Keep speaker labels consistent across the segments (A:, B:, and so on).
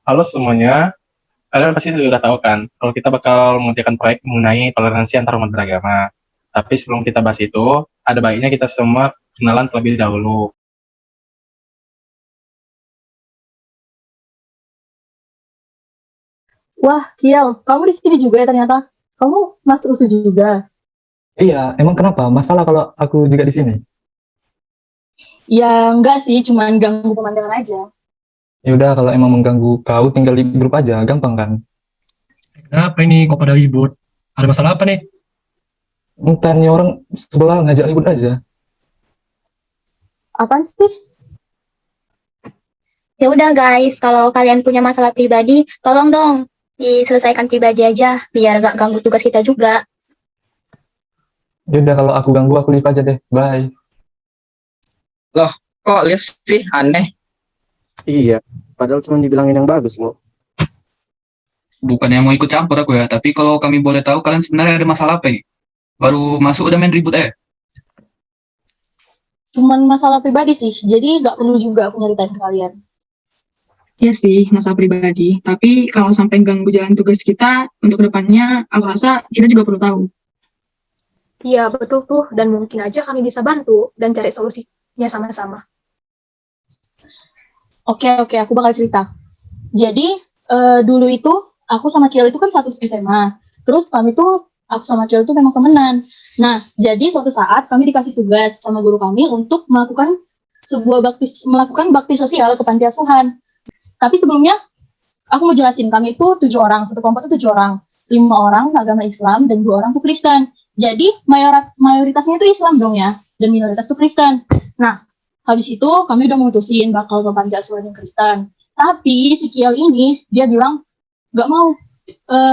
A: Halo semuanya, kalian pasti sudah tahu kan kalau kita bakal mengerjakan proyek mengenai toleransi antar umat beragama. Tapi sebelum kita bahas itu, ada baiknya kita semua kenalan terlebih dahulu.
B: Wah, Kiel, kamu di sini juga ya ternyata. Kamu masuk USU juga.
C: Iya, emang kenapa? Masalah kalau aku juga di sini.
B: Ya, enggak sih, cuman ganggu pemandangan aja.
C: Ya udah, kalau emang mengganggu kau tinggal di grup aja, gampang kan?
D: Kenapa ini kok pada ribut? Ada masalah apa nih?
C: Entar nih orang sebelah ngajak ribut aja.
B: Apaan sih?
E: Ya udah guys, kalau kalian punya masalah pribadi, tolong dong diselesaikan pribadi aja, biar gak ganggu tugas kita juga.
C: Ya udah, kalau aku ganggu aku leave aja deh. Bye.
F: Kok lift sih aneh?
G: Iya, padahal cuma dibilangin yang bagus loh.
F: Bukannya mau ikut campur aku ya, tapi kalau kami boleh tahu kalian sebenarnya ada masalah apa ini? Baru masuk udah main ribut
B: Cuman masalah pribadi sih, jadi nggak perlu juga aku nyeritain ke kalian.
H: Iya sih, masalah pribadi. Tapi kalau sampai ganggu jalan tugas kita untuk kedepannya, aku rasa kita juga perlu tahu.
I: Iya, betul tuh. Dan mungkin aja kami bisa bantu dan cari solusinya sama-sama.
B: Oke, aku bakal cerita. Jadi, dulu itu, aku sama Kiel itu kan satu SMA. Terus aku sama Kiel itu memang temenan. Nah, jadi suatu saat kami dikasih tugas sama guru kami untuk melakukan bakti sosial ke panti asuhan. Tapi sebelumnya, aku mau jelasin, kami itu 7 orang, satu kelompok itu 7 orang. 5 orang agama Islam dan 2 orang tuh Kristen. Jadi, mayoritasnya itu Islam dong ya, dan minoritas itu Kristen. Nah, habis itu kami udah memutusin bakal ke panti asuhan yang Kristen. Tapi si Kiel ini, dia bilang, gak mau,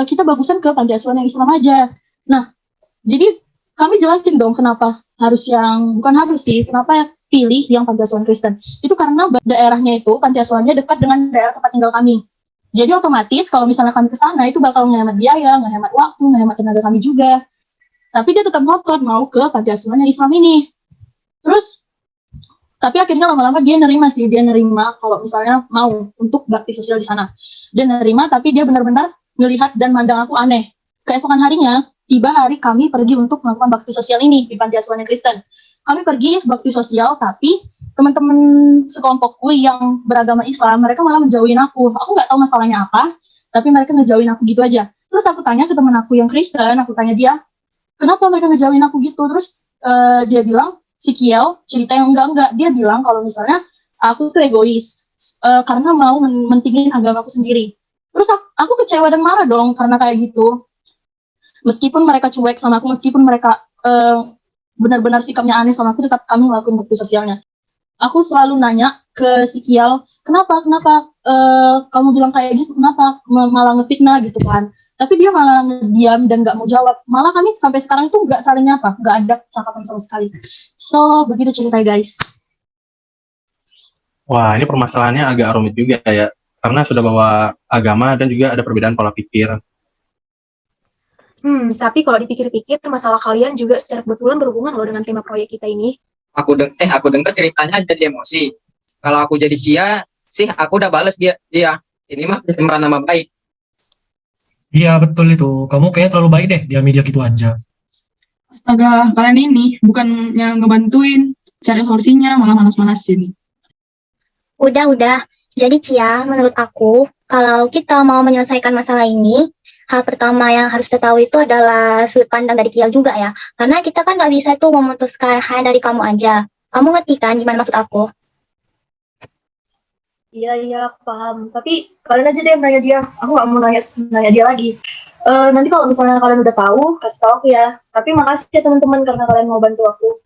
B: kita bagusan ke panti asuhan yang Islam aja. Nah, jadi kami jelasin dong kenapa kenapa pilih yang panti asuhan Kristen. Itu karena daerahnya itu, panti asuhannya dekat dengan daerah tempat tinggal kami. Jadi otomatis kalau misalnya kami ke sana itu bakal ngehemat biaya, ngehemat waktu, ngehemat tenaga kami juga. Tapi dia tetap ngotot mau ke panti asuhan yang Islam ini. Terus, tapi akhirnya lama-lama dia nerima kalau misalnya mau untuk bakti sosial di sana. Dia nerima, tapi dia benar-benar melihat dan mandang aku aneh. Keesokan harinya, tiba hari kami pergi untuk melakukan bakti sosial ini di panti asuhan yang Kristen. Kami pergi bakti sosial, tapi teman-teman sekelompokku yang beragama Islam, mereka malah menjauhin aku. Aku nggak tahu masalahnya apa, tapi mereka ngejauhin aku gitu aja. Terus aku tanya ke teman aku yang Kristen, aku tanya dia, kenapa mereka ngejauhin aku gitu? Terus dia bilang, si Kiel cerita yang enggak. Dia bilang kalau misalnya aku tuh egois, karena mau mentingin agama aku sendiri. Terus aku kecewa dan marah dong karena kayak gitu. Meskipun mereka cuek sama aku, meskipun mereka benar-benar sikapnya aneh sama aku, tetap kami ngelakuin bakti sosialnya. Aku selalu nanya ke si Kiel, kenapa kamu bilang kayak gitu, kenapa malah ngefitnah gitu kan. Tapi dia malah diam dan gak mau jawab. Malah kami sampai sekarang itu gak saling nyapa, gak ada cakapan sama sekali. So, begitu ceritanya guys.
A: Wah, ini permasalahannya agak rumit juga ya, karena sudah bawa agama dan juga ada perbedaan pola pikir.
I: Tapi kalau dipikir-pikir, masalah kalian juga secara kebetulan berhubungan loh dengan tema proyek kita ini.
F: Aku dengar ceritanya jadi emosi. Kalau aku jadi Cia, sih aku udah bales dia. Ini mah pencemaran nama baik.
D: Iya betul itu. Kamu kayaknya terlalu baik deh diam dia gitu aja.
H: Astaga, kalian ini bukannya ngebantuin, cari solusinya malah manas-manasin.
E: Udah. Jadi Cia, menurut aku, kalau kita mau menyelesaikan masalah ini, hal pertama yang harus kita tahu itu adalah sudut pandang dari Kiel juga ya. Karena kita kan nggak bisa tuh memutuskan hanya dari kamu aja. Kamu ngerti kan gimana maksud aku?
B: Iya, paham. Tapi kalian aja deh yang nanya dia. Aku nggak mau nanya dia lagi. Nanti kalau misalnya kalian udah tahu, kasih tahu aku ya. Tapi makasih ya teman-teman karena kalian mau bantu aku.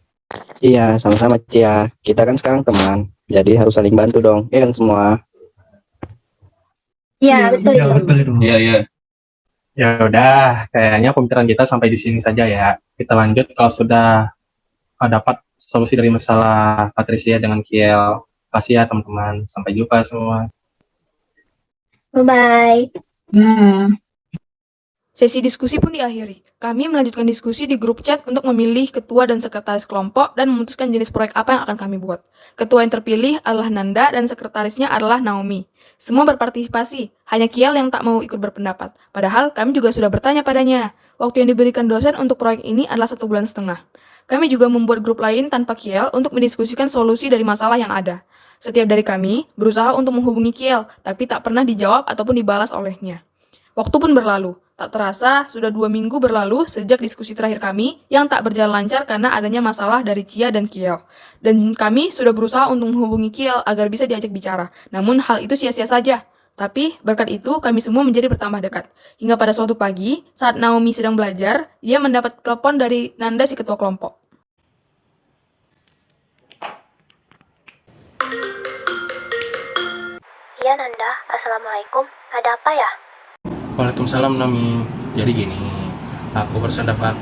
G: Iya, sama-sama Cia. Kita kan sekarang teman, jadi harus saling bantu dong. Iya kan semua.
E: Iya, betul
D: Iya
E: itu.
D: betul itu.
F: Iya.
A: Ya udah, kayaknya pembicaraan kita sampai di sini saja ya. Kita lanjut kalau sudah dapat solusi dari masalah Patricia dengan Kiel. Kasih ya teman-teman. Sampai jumpa semua.
E: Bye-bye.
H: Nah,
J: Sesi diskusi pun diakhiri. Kami melanjutkan diskusi di grup chat untuk memilih ketua dan sekretaris kelompok dan memutuskan jenis proyek apa yang akan kami buat. Ketua yang terpilih adalah Nanda dan sekretarisnya adalah Naomi. Semua berpartisipasi, hanya Kiel yang tak mau ikut berpendapat. Padahal kami juga sudah bertanya padanya. Waktu yang diberikan dosen untuk proyek ini adalah 1,5 bulan. Kami juga membuat grup lain tanpa Kiel untuk mendiskusikan solusi dari masalah yang ada. Setiap dari kami berusaha untuk menghubungi Kiel, tapi tak pernah dijawab ataupun dibalas olehnya. Waktu pun berlalu. Tak terasa, sudah 2 minggu berlalu sejak diskusi terakhir kami yang tak berjalan lancar karena adanya masalah dari Cia dan Kiel. Dan kami sudah berusaha untuk menghubungi Kiel agar bisa diajak bicara. Namun hal itu sia-sia saja. Tapi berkat itu kami semua menjadi bertambah dekat. Hingga pada suatu pagi, saat Naomi sedang belajar, dia mendapat telepon dari Nanda si ketua kelompok.
E: Iya Nanda, Assalamualaikum. Ada apa ya?
A: Waalaikumsalam Nami. Jadi gini, aku barusan dapat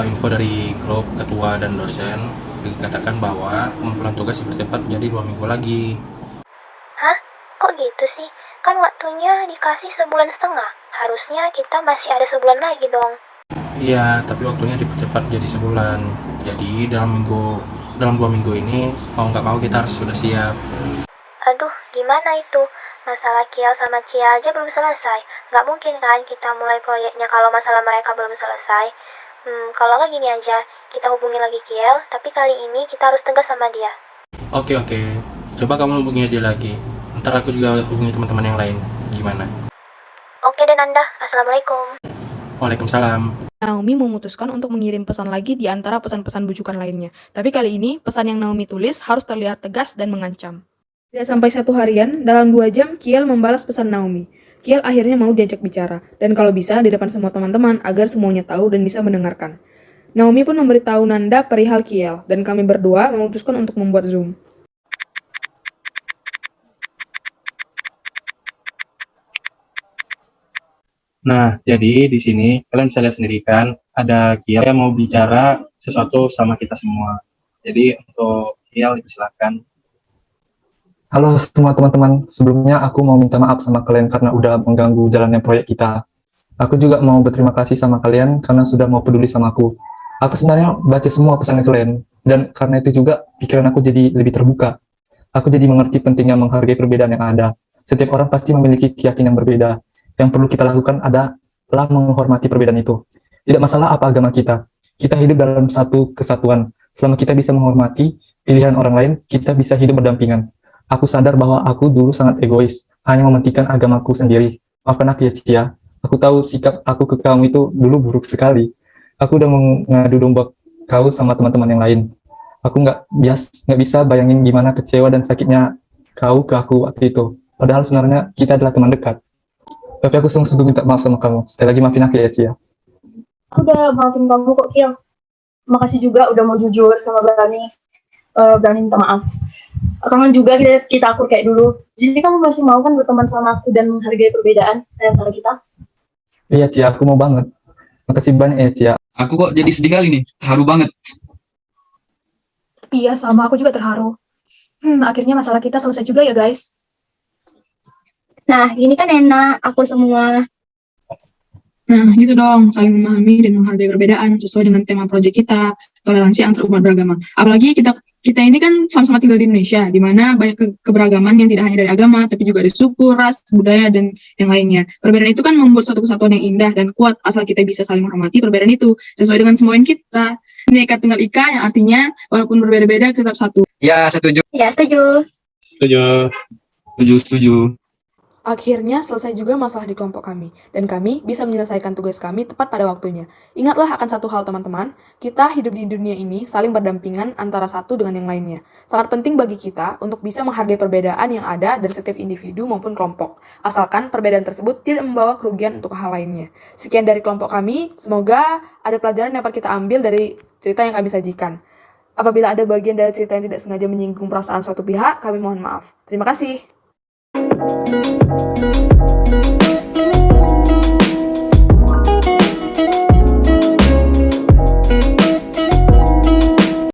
A: info dari grup ketua dan dosen dikatakan bahwa pengumpulan tugas dipercepat menjadi 2 minggu lagi.
E: Hah? Kok gitu sih? Kan waktunya dikasih 1,5 bulan. Harusnya kita masih ada 1 bulan lagi dong.
A: Iya, tapi waktunya dipercepat jadi sebulan. Jadi dalam 2 minggu ini mau nggak mau kita harus sudah siap.
E: Aduh, gimana itu? Masalah Kiel sama Cia aja belum selesai. Nggak mungkin kan kita mulai proyeknya kalau masalah mereka belum selesai. Kalau nggak gini aja, kita hubungi lagi Kiel, tapi kali ini kita harus tegas sama dia.
A: Oke. Coba kamu hubungi dia lagi. Ntar aku juga hubungi teman-teman yang lain. Gimana?
E: Oke deh Nanda, Assalamualaikum.
A: Waalaikumsalam.
J: Naomi memutuskan untuk mengirim pesan lagi di antara pesan-pesan bujukan lainnya. Tapi kali ini, pesan yang Naomi tulis harus terlihat tegas dan mengancam. Tidak sampai 1 harian, dalam 2 jam, Kiel membalas pesan Naomi. Kiel akhirnya mau diajak bicara, dan kalau bisa di depan semua teman-teman agar semuanya tahu dan bisa mendengarkan. Naomi pun memberitahu Nanda perihal Kiel, dan kami berdua memutuskan untuk membuat Zoom.
A: Nah, jadi di sini kalian bisa lihat sendiri kan, ada Kiel yang mau bicara sesuatu sama kita semua. Jadi untuk Kiel, silakan.
C: Halo semua teman-teman, sebelumnya aku mau minta maaf sama kalian karena udah mengganggu jalannya proyek kita. Aku juga mau berterima kasih sama kalian karena sudah mau peduli sama aku. Aku sebenarnya baca semua pesan kalian, dan karena itu juga pikiran aku jadi lebih terbuka. Aku jadi mengerti pentingnya menghargai perbedaan yang ada. Setiap orang pasti memiliki keyakinan yang berbeda. Yang perlu kita lakukan adalah menghormati perbedaan itu. Tidak masalah apa agama kita. Kita hidup dalam satu kesatuan. Selama kita bisa menghormati pilihan orang lain, kita bisa hidup berdampingan. Aku sadar bahwa aku dulu sangat egois, hanya mementingkan agamaku sendiri. Maafkan aku ya Cia, aku tahu sikap aku ke kamu itu dulu buruk sekali. Aku udah mengadu domba kau sama teman-teman yang lain. Aku nggak bisa bayangin gimana kecewa dan sakitnya kau ke aku waktu itu. Padahal sebenarnya kita adalah teman dekat. Tapi aku sungguh-sungguh minta maaf sama kamu. Sekali lagi maafin aku ya Cia.
B: Aku udah maafin kamu kok, Kiel. Makasih juga udah mau jujur sama berani minta maaf. Kangen juga kita akur kayak dulu. Jadi kamu masih mau kan berteman sama aku dan menghargai perbedaan antara kita?
C: Iya Cia, aku mau banget. Makasih banyak ya Cia.
F: Aku kok jadi sedih kali nih, haru banget.
I: Iya, sama aku juga terharu. Akhirnya masalah kita selesai juga ya guys.
E: Nah, gini kan enak, akur semua.
H: Nah, gitu dong, saling memahami dan menghargai perbedaan sesuai dengan tema proyek kita, toleransi antar umat beragama. Apalagi kita ini kan sama-sama tinggal di Indonesia, di mana banyak keberagaman yang tidak hanya dari agama, tapi juga dari suku, ras, budaya, dan yang lainnya. Perbedaan itu kan membuat suatu kesatuan yang indah dan kuat, asal kita bisa saling menghormati perbedaan itu, sesuai dengan semboyan kita. Bineka Tunggal Ika yang artinya, walaupun berbeda-beda, tetap satu.
F: Ya, setuju.
E: Ya, setuju.
F: Setuju.
J: Akhirnya selesai juga masalah di kelompok kami, dan kami bisa menyelesaikan tugas kami tepat pada waktunya. Ingatlah akan satu hal teman-teman, kita hidup di dunia ini saling berdampingan antara satu dengan yang lainnya. Sangat penting bagi kita untuk bisa menghargai perbedaan yang ada dari setiap individu maupun kelompok, asalkan perbedaan tersebut tidak membawa kerugian untuk hal lainnya. Sekian dari kelompok kami, semoga ada pelajaran yang dapat kita ambil dari cerita yang kami sajikan. Apabila ada bagian dari cerita yang tidak sengaja menyinggung perasaan suatu pihak, kami mohon maaf. Terima kasih.